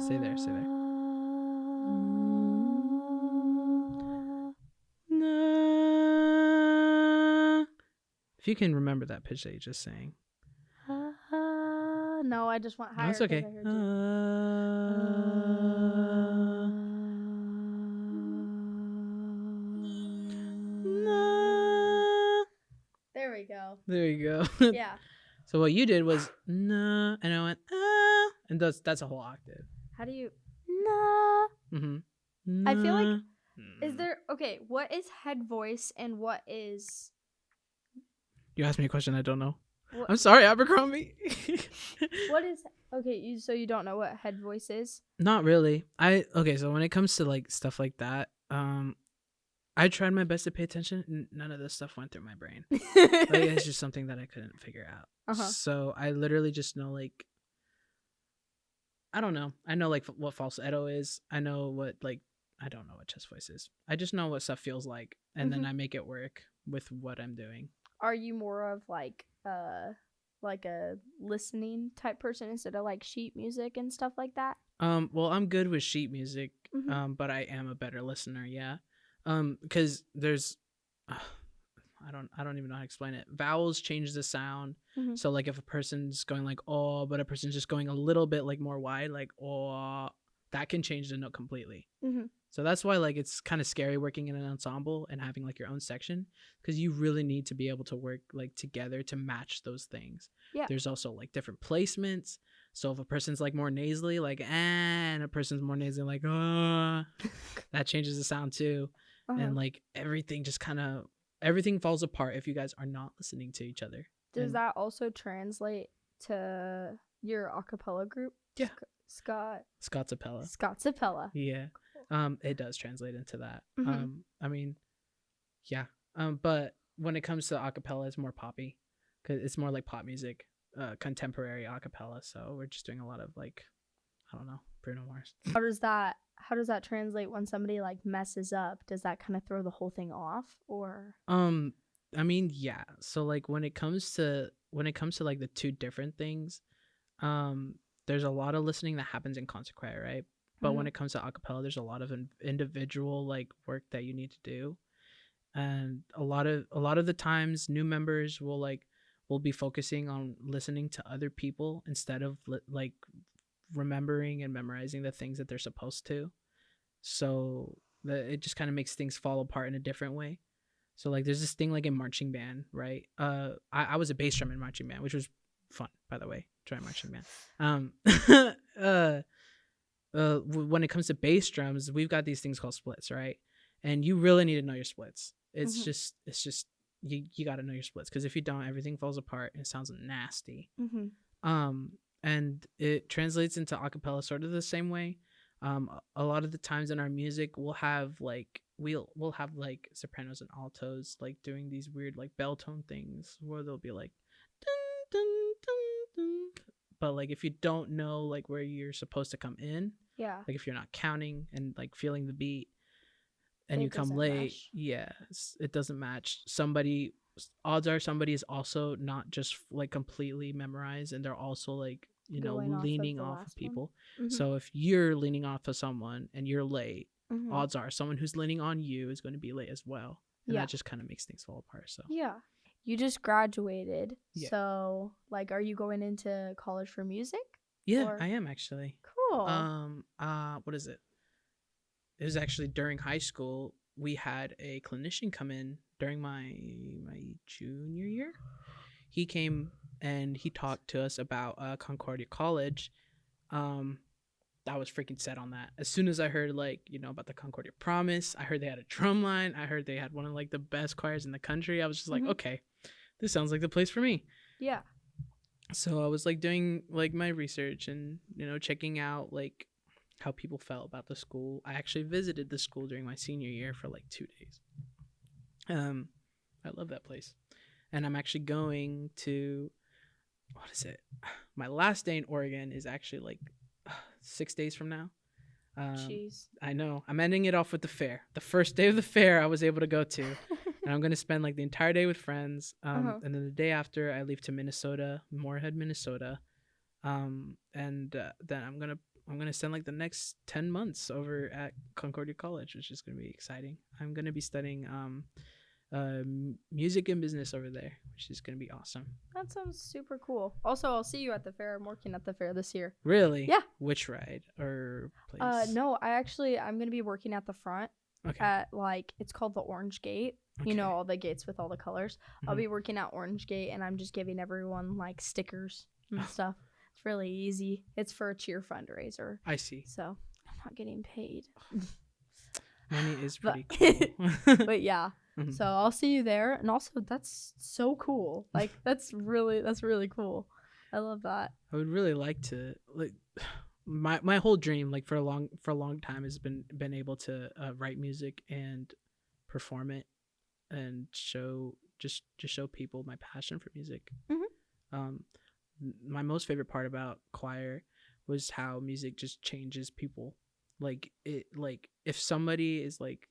Stay there. Stay there. If you can remember that pitch that you just sang. No, I just went higher. No, it's okay. I heard you. There we go. There you go. Yeah. So what you did was nah, and I went and that's a whole octave. How do you nah? Mm-hmm. I feel like is there okay? What is head voice and what is? You asked me a question I don't know. What, I'm sorry, Abercrombie. what is okay? So you don't know what head voice is? Not really. So when it comes to like stuff like that, I tried my best to pay attention, and none of this stuff went through my brain. Like it's just something that I couldn't figure out. So I literally just know like I don't know. I know like what falsetto is. I know what like I don't know what chest voice is. I just know what stuff feels like, and then I make it work with what I'm doing. Are you more of like a listening type person instead of like sheet music and stuff like that? Well, I'm good with sheet music, but I am a better listener, yeah. Because there's I don't even know how to explain it. Vowels change the sound. So like if a person's going like oh, but a person's just going a little bit like more wide, like oh, that can change the note completely. So that's why like it's kind of scary working in an ensemble and having like your own section, because you really need to be able to work like together to match those things. Yeah. There's also like different placements. So if a person's like more nasally, like and a person's more nasally, like that changes the sound too. And like everything just kind of everything falls apart if you guys are not listening to each other. Does that also translate to your a cappella group? Yeah. Scott's-apella. Yeah. It does translate into that. I mean, yeah. But when it comes to acapella, it's more poppy, because it's more like pop music, contemporary acapella. So we're just doing a lot of like, I don't know, Bruno Mars. How does that translate when somebody like messes up? Does that kind of throw the whole thing off, or? I mean, yeah. So like when it comes to like the two different things, there's a lot of listening that happens in concert choir, right? But when it comes to acapella, there's a lot of individual like work that you need to do, and a lot of the times new members will be focusing on listening to other people instead of like remembering and memorizing the things that they're supposed to. So it just kind of makes things fall apart in a different way. So like there's this thing like in marching band, right? I was a bass drum in marching band, which was fun, by the way. Try marching band. When it comes to bass drums, we've got these things called splits, right? And you really need to know your splits. It's just you got to know your splits, because if you don't, everything falls apart and it sounds nasty. And it translates into acapella sort of the same way. A lot of the times in our music, we'll have like sopranos and altos like doing these weird like bell tone things where they'll be like dun, dun, dun, dun. But like if you don't know like where you're supposed to come in, like if you're not counting and like feeling the beat and you come late, it doesn't match. Odds are somebody is also not just like completely memorized, and they're also like leaning off of people. So if you're leaning off of someone and you're late, odds are someone who's leaning on you is going to be late as well, and that just kind of makes things fall apart. So you just graduated, so like are you going into college for music? I am actually. Cool. What is it? It was actually during high school. We had a clinician come in during my junior year. He came and he talked to us about Concordia College. I was freaking set on that. As soon as I heard about the Concordia Promise, I heard they had a drum line. I heard they had one of like the best choirs in the country. I was just like, okay, this sounds like the place for me. Yeah. So I was like doing like my research and checking out like how people felt about the school. I actually visited the school during my senior year for like 2 days. I love that place. And I'm actually going to, what is it? My last day in Oregon is actually like 6 days from now. Jeez. I know. I'm ending it off with the fair. The first day of the fair I was able to go to. And I'm going to spend like the entire day with friends. And then the day after I leave to Minnesota, Moorhead, Minnesota. And then I'm going to I'm gonna spend like the next 10 months over at Concordia College, which is gonna be exciting. I'm gonna be studying music and business over there, which is gonna be awesome. That sounds super cool. Also, I'll see you at the fair. I'm working at the fair this year. Really? Yeah. Which ride or place? No, I'm gonna be working at the front. Okay. At like it's called the Orange Gate. Okay. You know, all the gates with all the colors. I'll Mhm. be working at Orange Gate, and I'm just giving everyone like stickers and stuff. It's really easy. It's for a cheer fundraiser. I see. So I'm not getting paid. Money is pretty But- cool. But yeah. Mhm. So I'll see you there. And also that's so cool. Like that's really cool. I love that. I would really like to like my whole dream like for a long time has been able to write music and perform it and just show people my passion for music. Mhm. My most favorite part about choir was how music just changes people. Like if somebody is like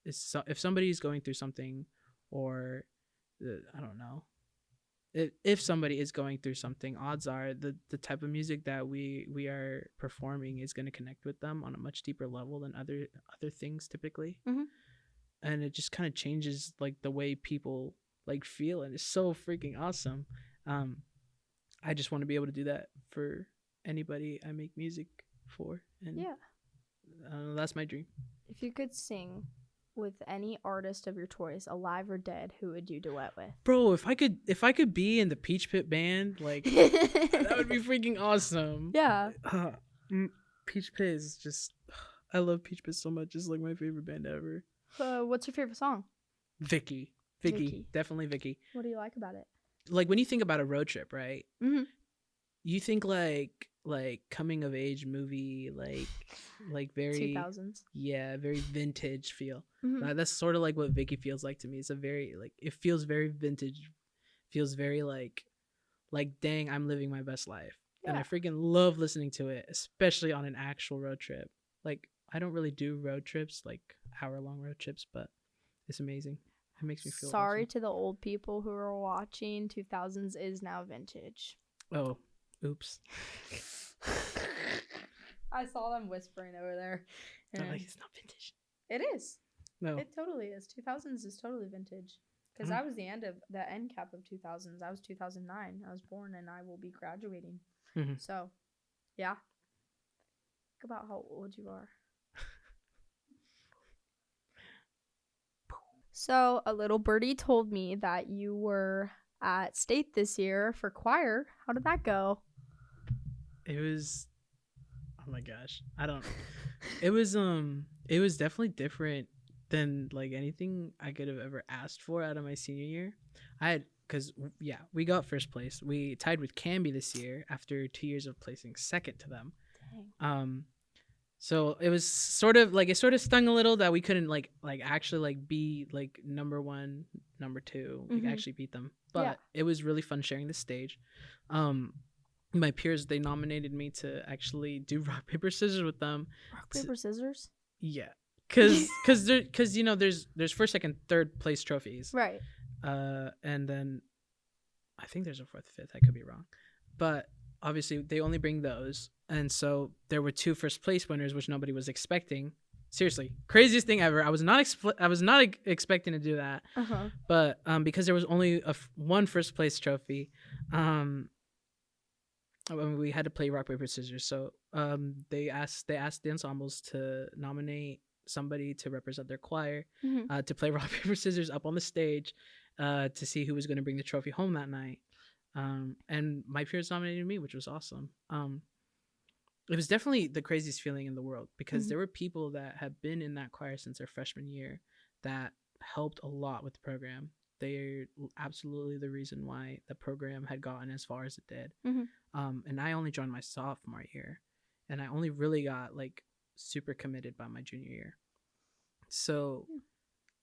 if somebody is going through something, or I don't know, if somebody is going through something, odds are the type of music that we are performing is going to connect with them on a much deeper level than other things typically. Mhm. And it just kind of changes like the way people like feel, and it's so freaking awesome. I just want to be able to do that for anybody I make music for, and Yeah. that's my dream. If you could sing with any artist of your choice, alive or dead, who would you duet with? Bro, if I could be in the Peach Pit band, like that would be freaking awesome. Yeah. Peach Pit is just, I love Peach Pit so much. It's like my favorite band ever. What's your favorite song? Vicky, Vicky. definitely Vicky. What do you like about it? Like when you think about a road trip, right? Mhm. You think like coming of age movie, like very 2000s. yeah, very vintage feel. Mhm. That's sort of like what Vicky feels like to me. It's a very like, it feels very vintage, feels very like dang, I'm living my best life. And I Yeah. freaking love listening to it, especially on an actual road trip. Like I don't really do road trips, like hour-long road trips, but it's amazing. It makes me feel Sorry to the old people who are watching. 2000s is now vintage. awesome. Oh, oops. I saw them whispering over there. Not like it's not vintage. It is. No. It totally is. 2000s is totally vintage. Because I was the end cap of 2000s. I was 2009. I was born and I will be graduating. Mhm. So, yeah. Think about how old you are. So, a little birdie told me that you were at state this year for choir. How did that go? It was, oh my gosh, I don't. It was definitely different than like anything I could have ever asked for out of my senior year. Because we got first place. We tied with Canby this year after 2 years of placing second to them. Dang. So it was sort of stung a little that we couldn't like actually like be like number one, number two, like actually beat them. But it was really fun sharing the stage. My peers, they nominated me to actually do rock paper scissors with them. Rock paper scissors? Yeah, because you know there's first, second, third place trophies. Right. And then I think there's a fourth, fifth. I could be wrong, but obviously they only bring those, and so there were 2 first place winners, which nobody was expecting. Seriously, craziest thing ever. I was not expecting to do that. But because there was only one first place trophy, we had to play rock paper scissors. So they asked the ensembles to nominate somebody to represent their choir, to play rock paper scissors up on the stage, to see who was going to bring the trophy home that night. And my peers nominated me, which was awesome. It was definitely the craziest feeling in the world, because there were people that have been in that choir since their freshman year that helped a lot with the program. They're absolutely the reason why the program had gotten as far as it did. And I only joined my sophomore year, and I only really got like super committed by my junior year. So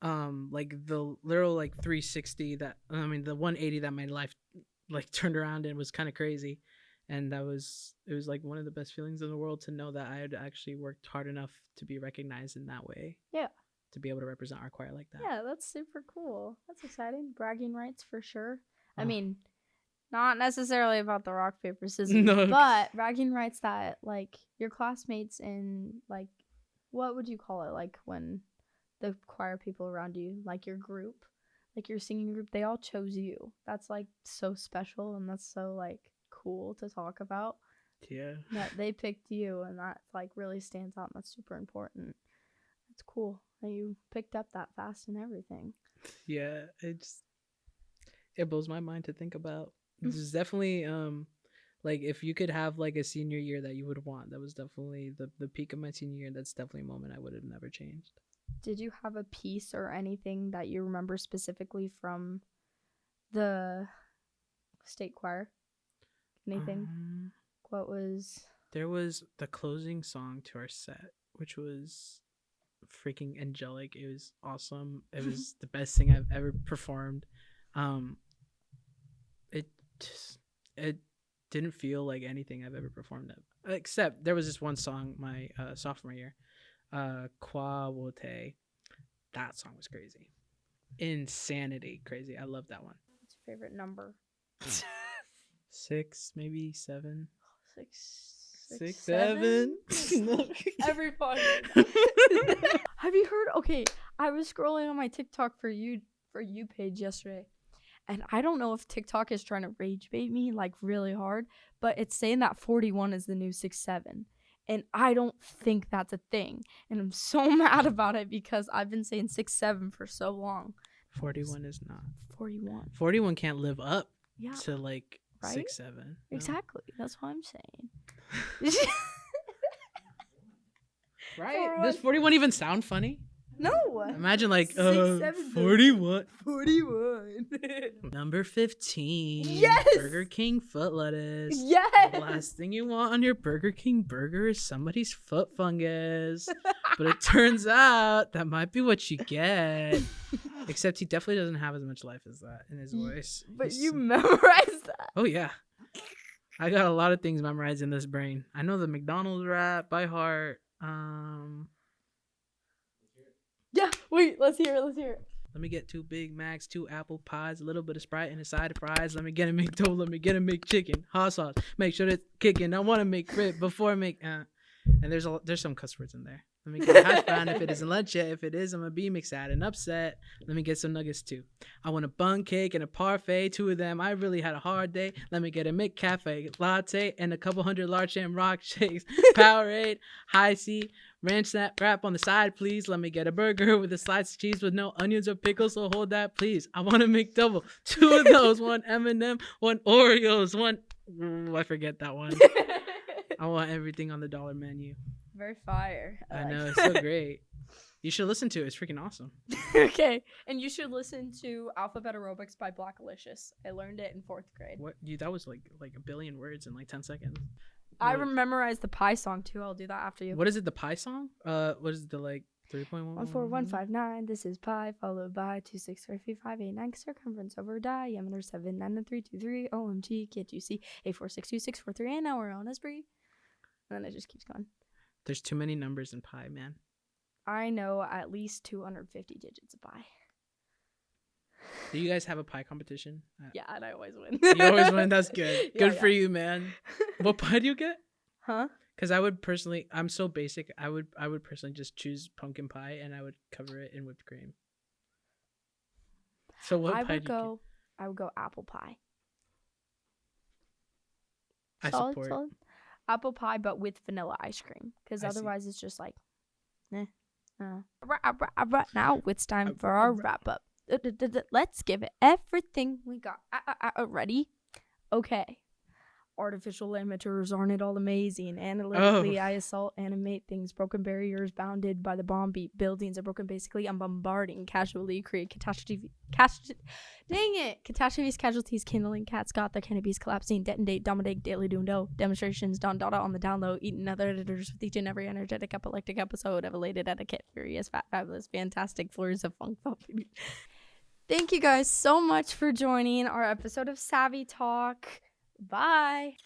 like the literal like 360 that, I mean the 180 that my life like turned around and was kind of crazy. And it was like one of the best feelings in the world to know that I had actually worked hard enough to be recognized in that way. Yeah. To be able to represent our choir like that. Yeah, that's super cool. That's exciting. Bragging rights for sure. I mean, Not necessarily about the rock, paper, scissors. No. But bragging rights that, like, your classmates in, like, what would you call it? Like, when the choir people around you, like, your group, like, your singing group, they all chose you. That's, like, so special, and that's so, like, cool to talk about. Yeah. That they picked you, and that, like, really stands out, and that's super important. It's cool that you picked up that fast and everything. Yeah, it blows my mind to think about. This is definitely like, if you could have like a senior year that you would want, that was definitely the peak of my senior year. That's definitely a moment I would have never changed. Did you have a piece or anything that you remember specifically from the state choir? Anything? What was? There was the closing song to our set, which was freaking angelic. It was awesome. It was the best thing I've ever performed. It didn't feel like anything I've ever performed, except there was this one song my sophomore year, Kwa Wote. That song was crazy, insanity crazy. I love that one. What's your favorite number? 6, maybe 7. 6, 7. Every fucking. Have you heard? Okay, I was scrolling on my TikTok for you page yesterday, and I don't know if TikTok is trying to rage bait me like really hard, but it's saying that 41 is the new 6'7", and I don't think that's a thing, and I'm so mad about it because I've been saying 6'7" for so long. 41 is not. 41. 41 can't live up to like right? 6'7". No. Exactly. That's what I'm saying. Right? Does 41 even sound funny? No. Imagine like 41. 41. Number 15. Yes. Burger King foot lettuce. Yes. The last thing you want on your Burger King burger is somebody's foot fungus. But it turns out that might be what you get. Except he definitely doesn't have as much life as that in his voice. But you memorized that. Oh yeah. I got a lot of things memorized in this brain. I know the McDonald's rap by heart. Yeah, wait, let's hear it. Let me get 2 Big Macs, 2 apple pies, a little bit of Sprite, and a side of fries. Let me get a McDouble, let me get a McChicken, hot sauce. Make sure it's kicking. I want to make rib before I make. And there's some cuss words in there. Let me get a hash brown if it isn't lunch yet. If it is, I'm gonna be mad and upset. Let me get some nuggets too. I want a bun cake and a parfait, 2 of them. I really had a hard day. Let me get a McCafe latte and a couple hundred large jam rock shakes. Powerade, high C, ranch snap wrap on the side, please. Let me get a burger with a slice of cheese with no onions or pickles. So hold that, please. I want to make double. 2 of those. 1 M&M, 1 Oreos, 1. Ooh, I forget that one. I want everything on the dollar menu. Very fire. I know, it's so great. You should listen to it. It's freaking awesome. Okay, and you should listen to Alphabet Aerobics by Blackalicious. I learned it in 4th grade. What? That was like a billion words in like 10 seconds. I memorized the Pie song too. I'll do that after you. What is it? The Pie song? What is it? The like 3.1? 14159. This is pi followed by 2633589 circumference over diameter 79323. OMG, can't you see? 8462643, and now we're on a spree. And then it just keeps going. There's too many numbers in pi, man. I know at least 250 digits of pi. Do you guys have a pie competition? Yeah, and I always win. You always win? That's good. Good for yeah. you, man. What pie do you get? Huh? Because I would personally, I'm so basic. I would personally just choose pumpkin pie and I would cover it in whipped cream. So what pie do you get? I would go apple pie. I support. Solid. Apple pie, but with vanilla ice cream. Because otherwise it's just like, Now it's time for our wrap up. Let's give it everything we got. Ready? Okay. Artificial amateurs, aren't it all amazing? Analytically, I assault, animate things. Broken barriers bounded by the bomb beat. Buildings are broken. Basically, I'm bombarding. Casually create catastrophe. Dang it! Catastrophes, casualties, kindling. Cats got their canopies collapsing. Detonate, dominate, daily do. Demonstrations, data on the down low. Eating other editors with each and every energetic, epileptic episode. Elated etiquette. Furious, fat, fabulous, fantastic. Flurries of funk. Thank you guys so much for joining our episode of Savvy Talk. Bye.